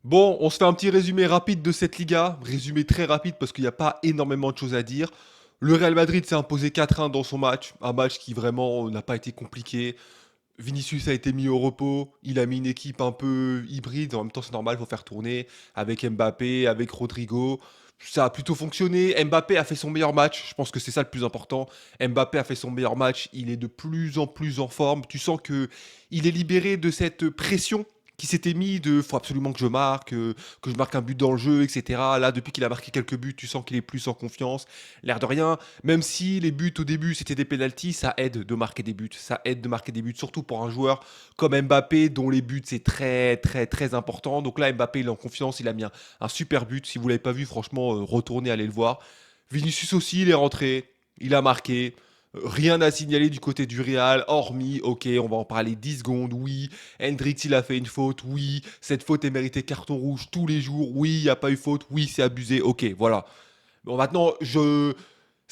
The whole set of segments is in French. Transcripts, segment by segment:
Bon, on se fait un petit résumé rapide de cette Liga. Résumé très rapide parce qu'il n'y a pas énormément de choses à dire. Le Real Madrid s'est imposé 4-1 dans son match. Un match qui vraiment n'a pas été compliqué. Vinicius a été mis au repos. Il a mis une équipe un peu hybride. En même temps, c'est normal, il faut faire tourner. Avec Mbappé, avec Rodrigo. Ça a plutôt fonctionné. Mbappé a fait son meilleur match. Je pense que c'est ça le plus important. Mbappé a fait son meilleur match. Il est de plus en plus en forme. Tu sens que il est libéré de cette pression qui s'était mis de faut absolument que je marque un but dans le jeu, etc. Là, depuis qu'il a marqué quelques buts, tu sens qu'il est plus en confiance. L'air de rien, même si les buts au début c'était des pénaltys, ça aide de marquer des buts. Ça aide de marquer des buts, surtout pour un joueur comme Mbappé, dont les buts c'est très très très important. Donc là, Mbappé il est en confiance, il a mis un super but. Si vous l'avez pas vu, franchement, retournez, allez le voir. Vinicius aussi, il est rentré, il a marqué. Rien à signaler du côté du Real, hormis, ok, on va en parler 10 secondes, oui, Hendrix il a fait une faute, oui, cette faute est méritée carton rouge tous les jours, oui, il n'y a pas eu faute, oui, c'est abusé, ok, voilà. Bon, maintenant,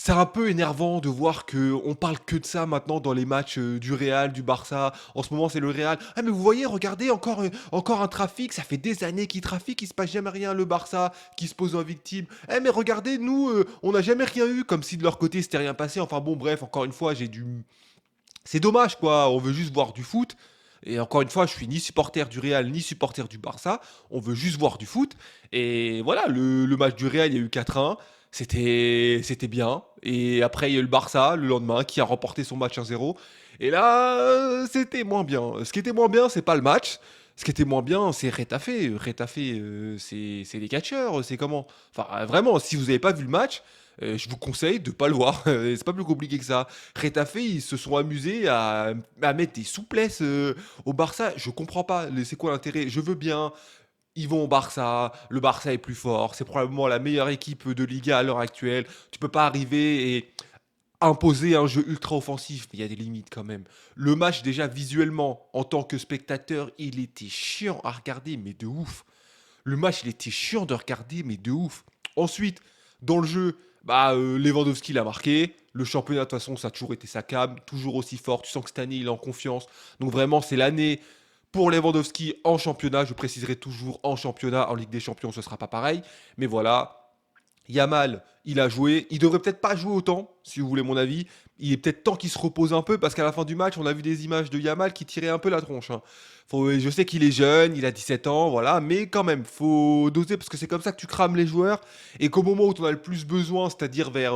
c'est un peu énervant de voir que on parle que de ça maintenant dans les matchs du Real, du Barça. En ce moment, c'est le Real. Ah, mais vous voyez, regardez, encore un trafic. Ça fait des années qu'il trafique, il se passe jamais rien. Le Barça qui se pose en victime. Eh, mais regardez, nous, on n'a jamais rien eu, comme si de leur côté, c'était rien passé. Enfin bon, bref, encore une fois, j'ai dû. C'est dommage, quoi. On veut juste voir du foot. Et encore une fois, je suis ni supporter du Real, ni supporter du Barça. On veut juste voir du foot. Et voilà, le match du Real, il y a eu 4-1. C'était bien. Et après, il y a eu le Barça, le lendemain, qui a remporté son match 1-0. Et là, c'était moins bien. Ce qui était moins bien, c'est pas le match. Ce qui était moins bien, c'est Retafe. Retafe, c'est les catcheurs. C'est comment? Enfin, vraiment, si vous n'avez pas vu le match, je vous conseille de pas le voir. C'est pas plus compliqué que ça. Retafe, ils se sont amusés à mettre des souplesses au Barça. Je comprends pas. C'est quoi l'intérêt? Je veux bien. Ils vont au Barça. Le Barça est plus fort. C'est probablement la meilleure équipe de Liga à l'heure actuelle. Tu peux pas arriver et imposer un jeu ultra offensif. Mais il y a des limites quand même. Le match, déjà visuellement, en tant que spectateur, il était chiant à regarder, mais de ouf. Le match, il était chiant de regarder, mais de ouf. Ensuite, dans le jeu, Lewandowski l'a marqué. Le championnat, de toute façon, ça a toujours été sa cam, toujours aussi fort. Tu sens que cette année, il est en confiance. Donc vraiment, c'est l'année pour Lewandowski en championnat. Je préciserai toujours en championnat. En Ligue des Champions, ce ne sera pas pareil. Mais voilà, Yamal, il a joué. Il devrait peut-être pas jouer autant, si vous voulez mon avis. Il est peut-être temps qu'il se repose un peu parce qu'à la fin du match, on a vu des images de Yamal qui tirait un peu la tronche, hein. Je sais qu'il est jeune, il a 17 ans, voilà, mais quand même, faut doser parce que c'est comme ça que tu crames les joueurs et qu'au moment où tu en as le plus besoin, c'est-à-dire vers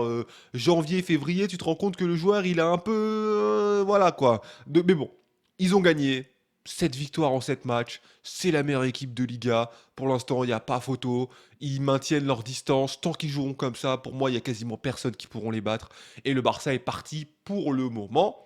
janvier, février, tu te rends compte que le joueur, il a un peu. Voilà quoi. Mais bon, ils ont gagné. 7 victoires en 7 matchs. C'est la meilleure équipe de Liga. Pour l'instant, il n'y a pas photo. Ils maintiennent leur distance. Tant qu'ils joueront comme ça, pour moi, il y a quasiment personne qui pourront les battre. Et le Barça est parti pour le moment.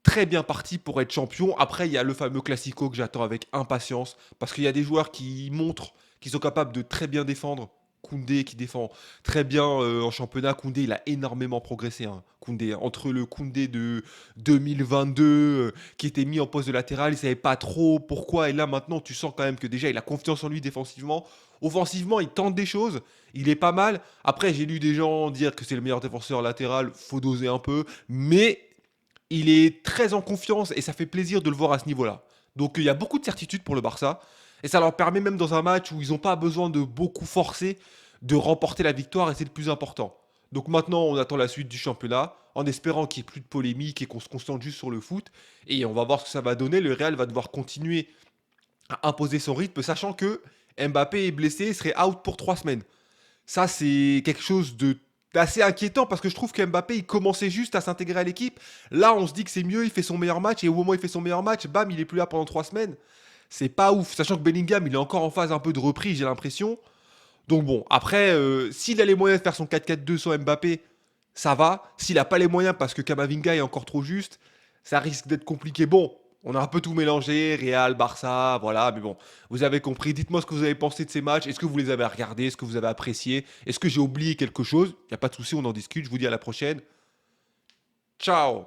Très bien parti pour être champion. Après, il y a le fameux Classico que j'attends avec impatience. Parce qu'il y a des joueurs qui montrent qu'ils sont capables de très bien défendre. Koundé qui défend très bien en championnat. Koundé, il a énormément progressé, hein. Koundé, entre le Koundé de 2022 qui était mis en poste de latéral, il savait pas trop pourquoi. Et là, maintenant, tu sens quand même que déjà, il a confiance en lui défensivement. Offensivement, il tente des choses. Il est pas mal. Après, j'ai lu des gens dire que c'est le meilleur défenseur latéral. Faut doser un peu. Mais il est très en confiance et ça fait plaisir de le voir à ce niveau-là. Donc il y a beaucoup de certitudes pour le Barça et ça leur permet même dans un match où ils n'ont pas besoin de beaucoup forcer de remporter la victoire et c'est le plus important. Donc maintenant on attend la suite du championnat en espérant qu'il n'y ait plus de polémique et qu'on se concentre juste sur le foot et on va voir ce que ça va donner. Le Real va devoir continuer à imposer son rythme sachant que Mbappé est blessé et serait out pour 3 semaines. Ça, c'est quelque chose de d'assez inquiétant parce que je trouve que Mbappé il commençait juste à s'intégrer à l'équipe. Là, on se dit que c'est mieux, il fait son meilleur match et au moment où il fait son meilleur match, bam, il est plus là pendant 3 semaines. C'est pas ouf, sachant que Bellingham il est encore en phase un peu de reprise, j'ai l'impression. Donc bon, après, s'il a les moyens de faire son 4-4-2 sans Mbappé, ça va. S'il a pas les moyens parce que Kamavinga est encore trop juste, ça risque d'être compliqué. Bon, on a un peu tout mélangé, Real, Barça, voilà, mais bon, vous avez compris. Dites-moi ce que vous avez pensé de ces matchs. Est-ce que vous les avez regardés? Est-ce que vous avez apprécié? Est-ce que j'ai oublié quelque chose? Il n'y a pas de souci, on en discute. Je vous dis à la prochaine. Ciao!